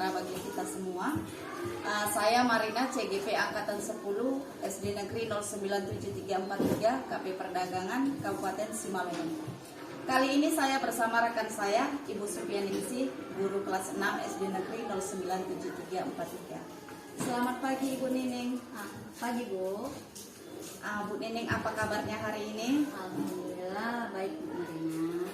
sejahtera bagi kita semua. Saya Marina, CGP Angkatan 10, SD Negeri 097343, KP Perdagangan, Kabupaten Simalungun. Kali ini saya bersama rekan saya, Ibu Supianingsih, guru kelas 6 SD Negeri 097343. Selamat pagi Ibu Nining. Pagi Bu. Bu Nining, apa kabarnya hari ini? Alhamdulillah baik Bu Marina.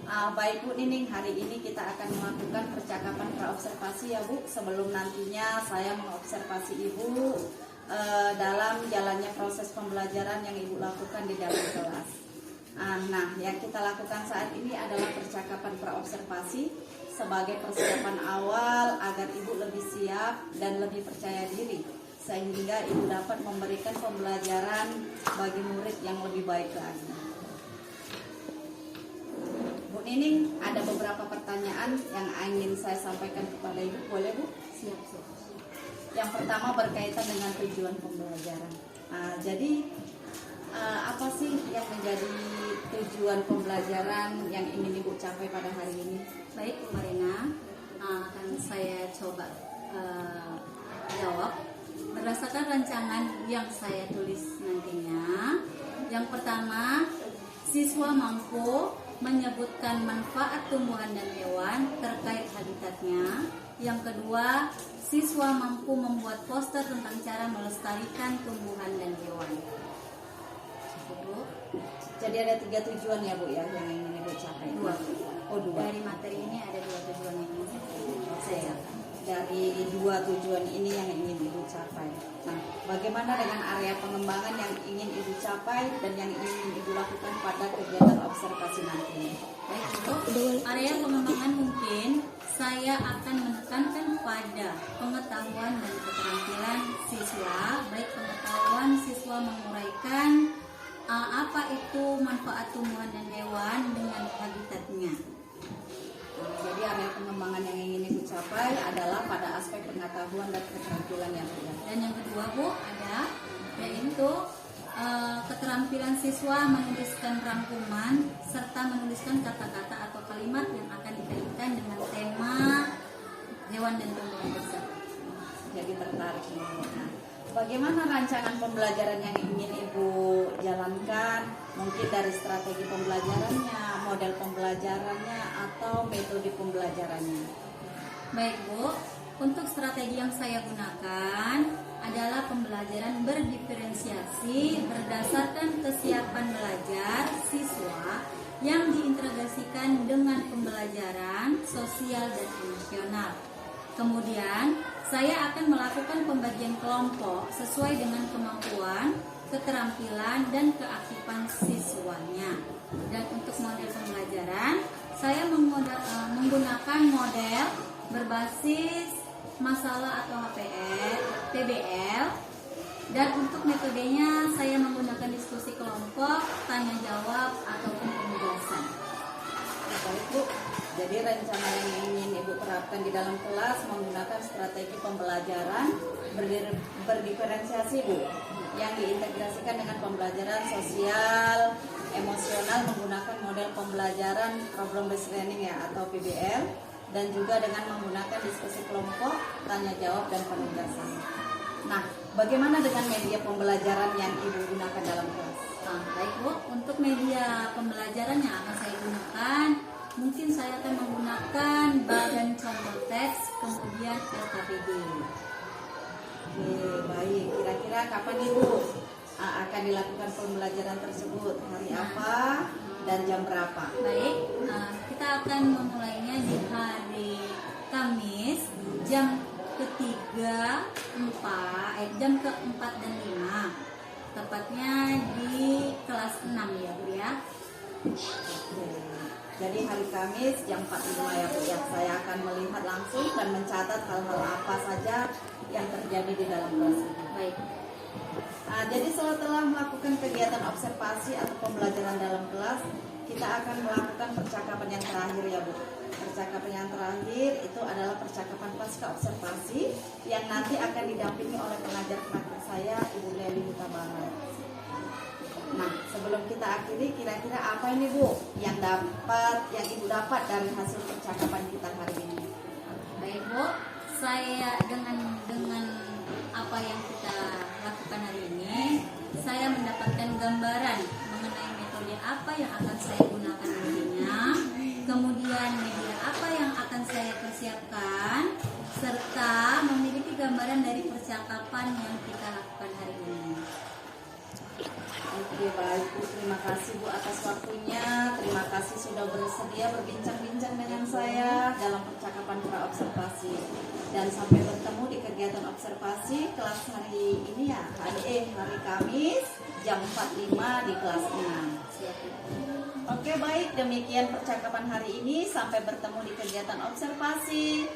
Baik Bu Nining, hari ini kita akan melakukan percakapan praobservasi ya Bu, sebelum nantinya saya mengobservasi Ibu dalam jalannya proses pembelajaran yang Ibu lakukan di dalam kelas. Nah, yang kita lakukan saat ini adalah percakapan praobservasi sebagai persiapan awal agar Ibu lebih siap dan lebih percaya diri, sehingga Ibu dapat memberikan pembelajaran bagi murid yang lebih baik lagi. Bu Nining, ada beberapa pertanyaan yang ingin saya sampaikan kepada Ibu, boleh Bu? Siap. Yang pertama berkaitan dengan tujuan pembelajaran. Jadi apa sih yang menjadi tujuan pembelajaran yang ingin Ibu capai pada hari ini? Baik Bu Marina, akan saya coba jawab berdasarkan rancangan yang saya tulis nantinya. Yang pertama, siswa mampu menyebutkan manfaat tumbuhan dan hewan terkait habitatnya. Yang kedua, siswa mampu membuat poster tentang cara melestarikan tumbuhan dan hewan. Jadi ada 3 tujuan ya Bu ya yang ingin Ibu capai? 2. Oh, 2. Dari materi ini ada 2 tujuan yang ingin saya capai. Dari 2 tujuan ini yang ingin Ibu capai. Nah, bagaimana dengan area pengembangan yang ingin Ibu capai dan yang ingin Ibu lakukan pada kegiatan observasi nanti? Baik, untuk area pengembangan mungkin saya akan menekankan pada pengetahuan dan keterampilan siswa, baik pengetahuan siswa menguraikan apa itu manfaat tumbuhan dan hewan dengan habitatnya. Jadi area pengembangan yang ingin Ibu capai adalah pada aspek pengetahuan dan keterampilan yang ada. Dan yang kedua Bu ada yaitu keterampilan siswa menuliskan rangkuman serta menuliskan kata-kata atau kalimat yang akan dikaitkan dengan tema hewan dan tumbuhan tersebut. Jadi tertarik nih. Nah, bagaimana rancangan pembelajaran yang ingin Ibu jalankan? Mungkin dari strategi pembelajarannya, model pembelajarannya, atau metode pembelajarannya. Baik Bu, untuk strategi yang saya gunakan adalah pembelajaran berdiferensiasi berdasarkan kesiapan belajar siswa yang diintegrasikan dengan pembelajaran sosial dan emosional. Kemudian, saya akan melakukan pembagian kelompok sesuai dengan kemampuan, keterampilan, dan keaktifan siswanya. Dan untuk model pembelajaran, saya menggunakan model berbasis masalah atau PBL. Dan untuk metodenya, saya menggunakan diskusi kelompok, tanya jawab, ataupun penugasan. Baik Bu, jadi rencana yang ingin Ibu terapkan di dalam kelas menggunakan strategi pembelajaran berdiferensiasi Bu, yang diintegrasikan dengan pembelajaran sosial, emosional menggunakan model pembelajaran problem based learning ya atau PBL, dan juga dengan menggunakan diskusi kelompok, tanya jawab, dan penugasan. Nah, bagaimana dengan media pembelajaran yang Ibu gunakan dalam kelas? Baik Bu, untuk media pembelajaran yang akan saya gunakan, mungkin saya akan menggunakan badan contoh teks, kemudian LKPD. Oke, baik. Kira-kira kapan Ibu akan dilakukan pembelajaran tersebut? Hari apa dan jam berapa? Baik, kita akan memulainya di hari Kamis jam jam keempat dan 5, tepatnya di kelas 6 ya Bu ya. Oke. Jadi hari Kamis jam 4.05 ya Bu ya. Saya akan melihat langsung dan mencatat hal-hal apa saja yang terjadi di dalam kelas ini. Baik. Jadi setelah melakukan kegiatan observasi atau pembelajaran dalam kelas, kita akan melakukan percakapan yang terakhir ya Bu. Percakapan yang terakhir itu adalah percakapan pasca observasi yang nanti akan didampingi oleh pengajar praktik saya, Ibu Leli Hutabara. Nah, sebelum kita akhiri, kira-kira apa ini Bu yang Ibu dapat dari hasil percakapan kita hari ini? Baik Bu, saya dengan apa yang kita lakukan hari ini, saya mendapatkan gambaran mengenai metode apa yang akan saya gunakan nantinya, kemudian media apa yang akan saya persiapkan, serta memiliki gambaran dari percakapan yang kita lakukan hari ini. Oke, baik Bu, terima kasih Bu atas waktunya. Terima kasih sudah bersedia berbincang-bincang dengan saya dalam percakapan praobservasi. Dan sampai bertemu di kegiatan observasi kelas hari ini ya, hari Kamis jam 45 di kelas 6. Oke, baik, demikian percakapan hari ini. Sampai bertemu di kegiatan observasi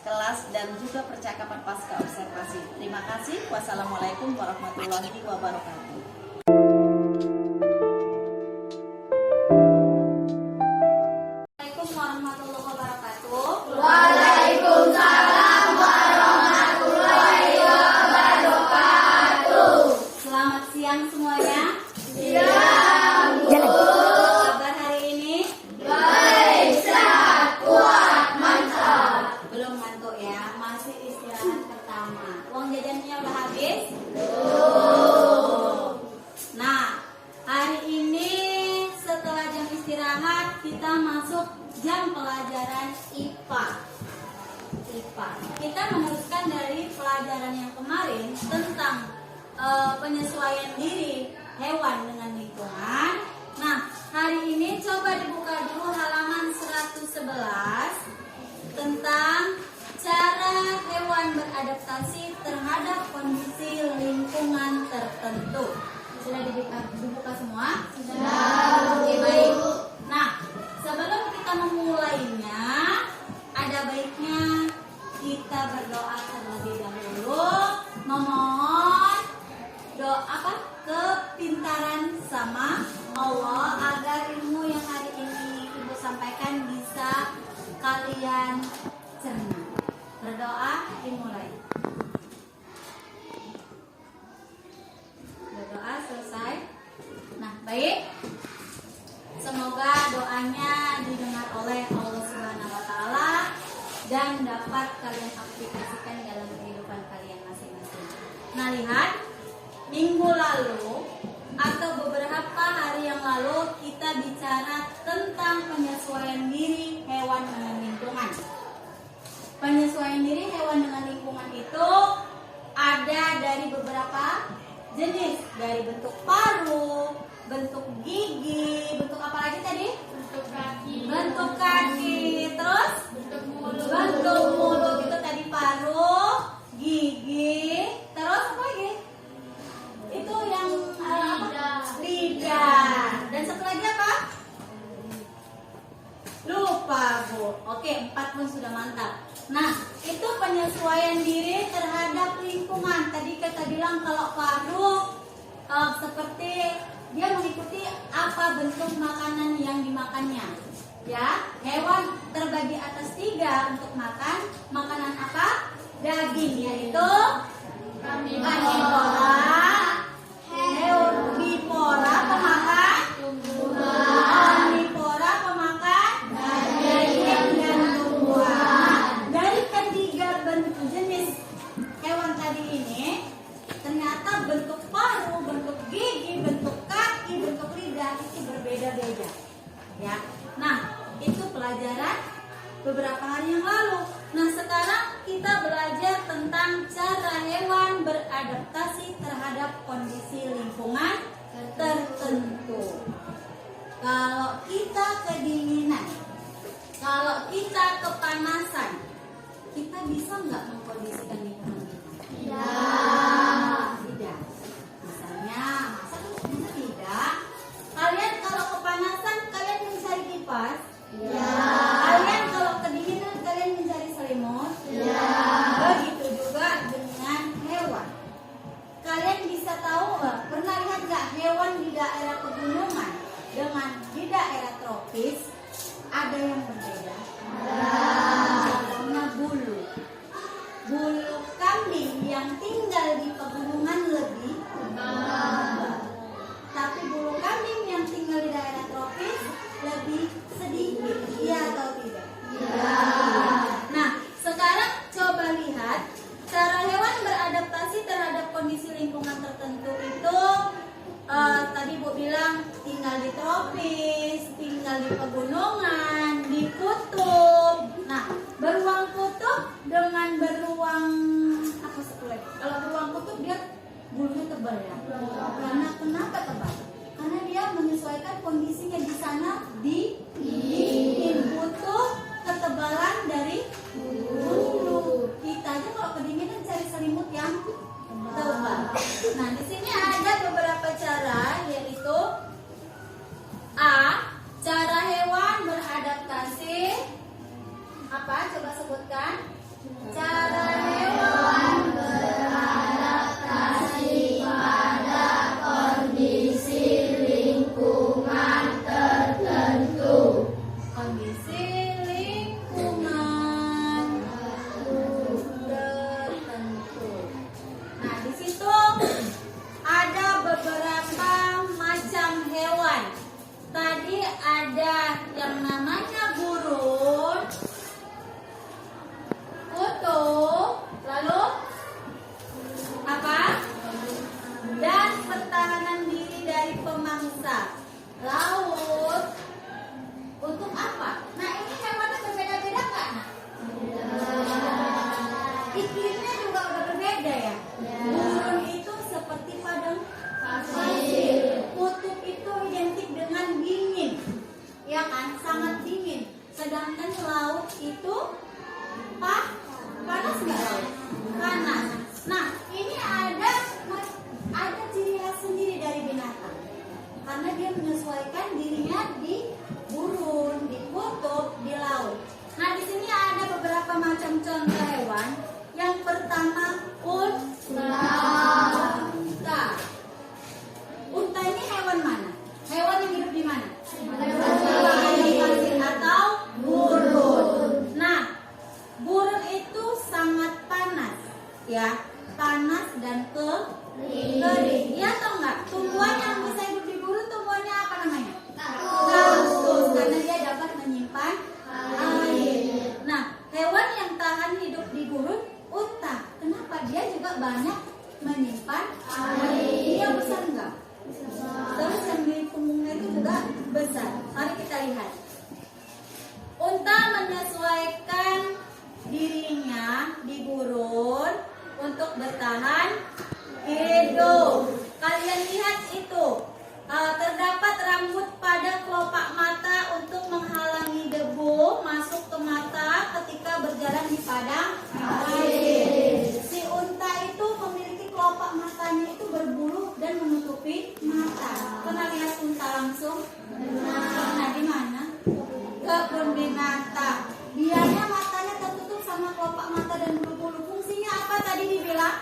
kelas dan juga percakapan pasca observasi. Terima kasih. Wassalamualaikum warahmatullahi wabarakatuh. Assalamualaikum warahmatullahi wabarakatuh. Waalaikumsalam warahmatullahi wabarakatuh. Selamat siang semuanya. Siang, Bu. Apa kabar hari ini? Baik, sehat, kuat, mantap. Belum ngantuk ya, masih istirahat pertama. Uang jajannya udah habis? Nah, hari ini setelah jam istirahat kita masuk jam pelajaran IPA. Kita meneruskan dari pelajaran yang kemarin tentang penyesuaian diri hewan dengan lingkungan. Nah, hari ini coba dibuka dulu halaman 111 tentang cara hewan beradaptasi terhadap kondisi lingkungan tertentu. Sudah dibuka semua? Sudah. Oke, baik. Nah, sebelum kita memulainya, ada baiknya kita berdoa terlebih dahulu, memohon kepintaran sama Allah agar ilmu yang hari ini Ibu sampaikan bisa kalian cerna. Berdoa dimulai. Berdoa selesai. Nah, baik. Semoga doanya didengar oleh Allah Subhanahu wa taala dan dapat kalian aplikasikan dalam kehidupan kalian masing-masing. Nah, lihat, minggu lalu atau beberapa hari yang lalu kita bicara tentang penyesuaian diri hewan dengan lingkungan. Penyesuaian diri hewan dengan lingkungan itu ada dari beberapa jenis, dari bentuk paruh, bentuk gigi, bentuk apa lagi tadi? Bentuk kaki, terus bentuk mulut itu tadi paruh, gigi, terus apa lagi? Itu yang lidah. Dan satu lagi apa? Lupa, Bu. Oke, 4 pun sudah mantap. Nah, itu penyesuaian diri terhadap lingkungan. Tadi kita bilang kalau paruh seperti dia mengikuti apa bentuk makanan yang dimakannya. Ya, hewan terbagi atas 3 untuk makan. Makanan apa? Daging, yaitu karnivora, herbivora pemakan omnivora pemakan daging dan tumbuhan. Dari ketiga bentuk jenis hewan tadi ini, ternyata bentuk paruh, bentuk gigi, bentuk kaki, bentuk lidah itu berbeda-beda. Ya, nah itu pelajaran beberapa hari yang lalu. Nah, sekarang kita belajar tentang cara hewan beradaptasi terhadap kondisi lingkungan tertentu. Kalau kita kedinginan, kalau kita kepanasan, kita bisa nggak mengkondisikan lingkungan kita? Tidak. Misalnya, masa tidak? Kalian kalau kepanasan, kalian mencari kipas? Kalian kalau kedinginan, kalian mencari selimut? Begitu juga dengan hewan. Kalian bisa tahu nggak? Pernah lihat nggak hewan di daerah pegunungan dengan di daerah tropis ada yang berbeda? Karena bulu kambing yang tinggal bilang tinggal di tropis, tinggal di pegunungan, di kutub. Nah, beruang kutub dengan beruang apa satu lagi? Kalau beruang kutub dia bulunya tebal ya. Karena kenapa tebal? Karena dia menyesuaikan kondisinya di sana di kutub, ketebalan dari bulu. Kita aja kalau kedinginan cari selimut yang tebal. Nah, di sini ada beberapa cara, yaitu A. Cara hewan beradaptasi. Apa? Coba sebutkan. Cara hewan beradaptasi pada kondisi lingkungan tertentu. Kondisi lingkungan tertentu. Nah, di situ ada beberapa macam hewan. Tadi ada yang namanya burung, kutub, lalu apa? Dan pertahanan diri dari pemangsa. Laut. Untuk apa? Nah, ini hewannya berbeda-beda nggak? Nah, iklimnya juga udah berbeda ya. Burung itu seperti padang pasir. Kutub itu identik dengan dingin, ya kan? Sangat dingin. Sedangkan laut itu panas nggak laut? Panas. Nah, ini ada ciri khas sendiri dari binatang. Karena dia menyesuaikan dirinya di burung, di kutub, di laut. Nah, di sini ada beberapa macam contoh hewan. Yang pertama, unta. Unta ini hewan mana? Hewan yang hidup di mana? Di pasir atau gurun. Nah, gurun itu sangat panas, ya, panas dan kering. Iya atau enggak? Tumbuhan yang bisa hidup di gurun, tumbuhannya apa namanya? Kaktus, karena dia dapat menyimpan air. Nah, hewan yang tahan hidup di gurun, unta. Kenapa? Dia juga banyak menyimpan air. Dia besar enggak? Terus yang di punggungnya itu juga besar. Mari kita lihat. Unta menyesuaikan dirinya di gurun untuk bertahan hidup. Kalian lihat itu. Terdapat rambut pada kelopak mata untuk menghalangi debu masuk ke mata ketika berjalan di padang air. Si unta itu memiliki kelopak matanya itu berbulu dan menutupi mata. Pernah lihat unta langsung? Pernah di mana? Kebun binatang. Biarnya matanya tertutup sama kelopak mata dan bulu-bulu. Fungsinya apa tadi dibilang?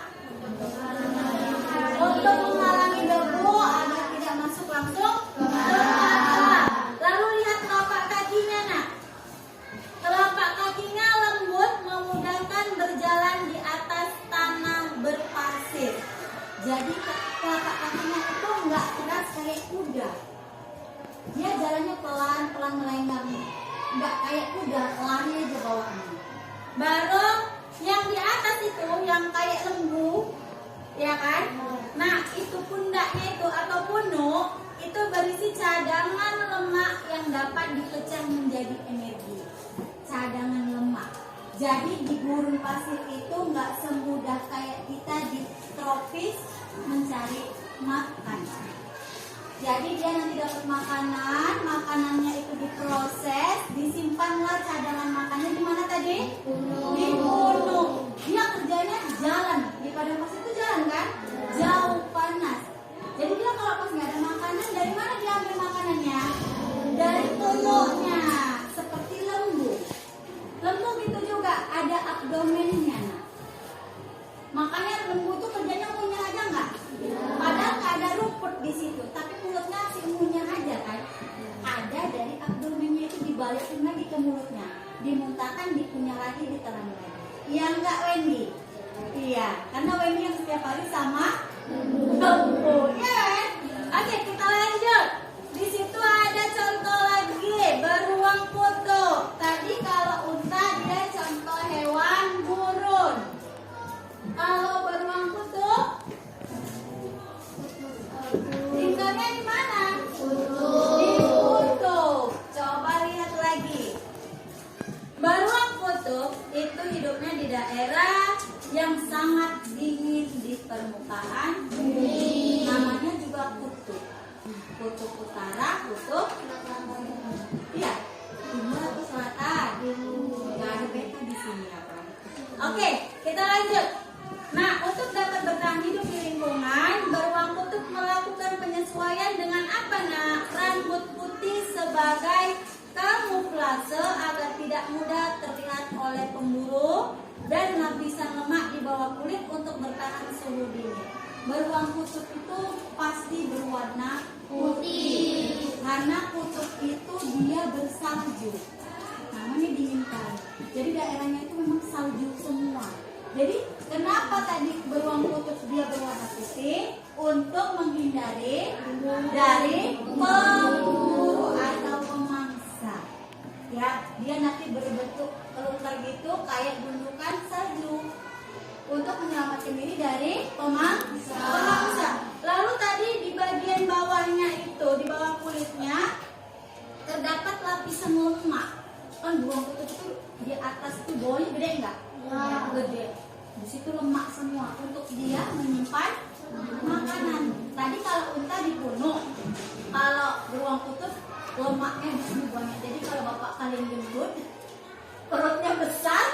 Untuk menghalangi debu agar tidak masuk langsung ke mata. Lalu lihat telapak kakinya, nak. Telapak kakinya lembut, memudahkan berjalan di atas tanah berpasir. Jadi telapak kakinya itu nggak keras kayak kuda. Dia jalannya pelan-pelan melenggang, nggak kayak kuda, lari aja bawaannya. Baru yang di atas itu yang kayak lembu, ya kan? Nah, itu pundaknya itu atau punuk itu berisi cadangan lemak yang dapat dipecah menjadi energi. Cadangan lemak. Jadi di gurun pasir itu nggak semudah kayak kita di tropis mencari makan. Jadi dia nanti dapat makanan, makanannya itu diproses, disimpanlah cadangan makannya di mana tadi? Di gunung. Dia kerjanya jalan, di padang pasir itu jalan kan? Jauh panas. Jadi dia kalau pas nggak ada makanan, dari mana dia ambil makanannya? Dari punuknya, seperti lembu. Lembu gitu juga ada abdomennya. Nah. Makanya lembu tuh kerjanya ngunyah aja nggak? Padahal nggak ada rumput di situ, tapi mulutnya si ngunyah aja kan? Ada dari abdomennya itu dibalikin lagi ke mulutnya, dimuntahkan, dikunyah lagi, ditelan lagi. Iya nggak Wendy? Iya, karena Wendy yang setiap hari sama lembu, ya kan? Oke, kita lanjut. Di situ ada contoh lagi, beruang kutub. Tadi kalau unta dia contoh hewan gurun. Kalau beruang kutub tinggalnya di mana? yang sangat dingin di permukaan namanya juga kutub. Kutub utara, kutub iya, timur atau selatan. Gak ada beta di sini ya kan. Oke, kita lanjut. Nah, untuk dapat bertahan hidup di lingkungan, beruang kutub melakukan penyesuaian dengan apa nak? Rambut putih sebagai kamuflase agar tidak mudah terlihat oleh pemburu dan lapisan lemak di bawah kulit untuk bertahan suhu dingin. Beruang kutub itu pasti berwarna putih karena kutub itu dia bersalju. Namanya dingin kali. Jadi daerahnya itu memang salju semua. Jadi kenapa tadi beruang kutub dia berwarna putih? Untuk menghindari dari pemburu atau pemangsa. Ya, dia nanti berbentuk kelukar gitu kayak gundukan salju untuk menyelamatkan diri dari pemangsa. Lalu tadi di bagian bawahnya itu, di bawah kulitnya terdapat lapisan lemak. Kan beruang kutub itu di atas itu bawahnya gede enggak? Gede. Di situ lemak semua untuk dia menyimpan makanan. Tadi kalau unta dibunuh, kalau beruang kutub lemaknya di sini banyak. Jadi kalau bapak kalian gendut, perutnya besar,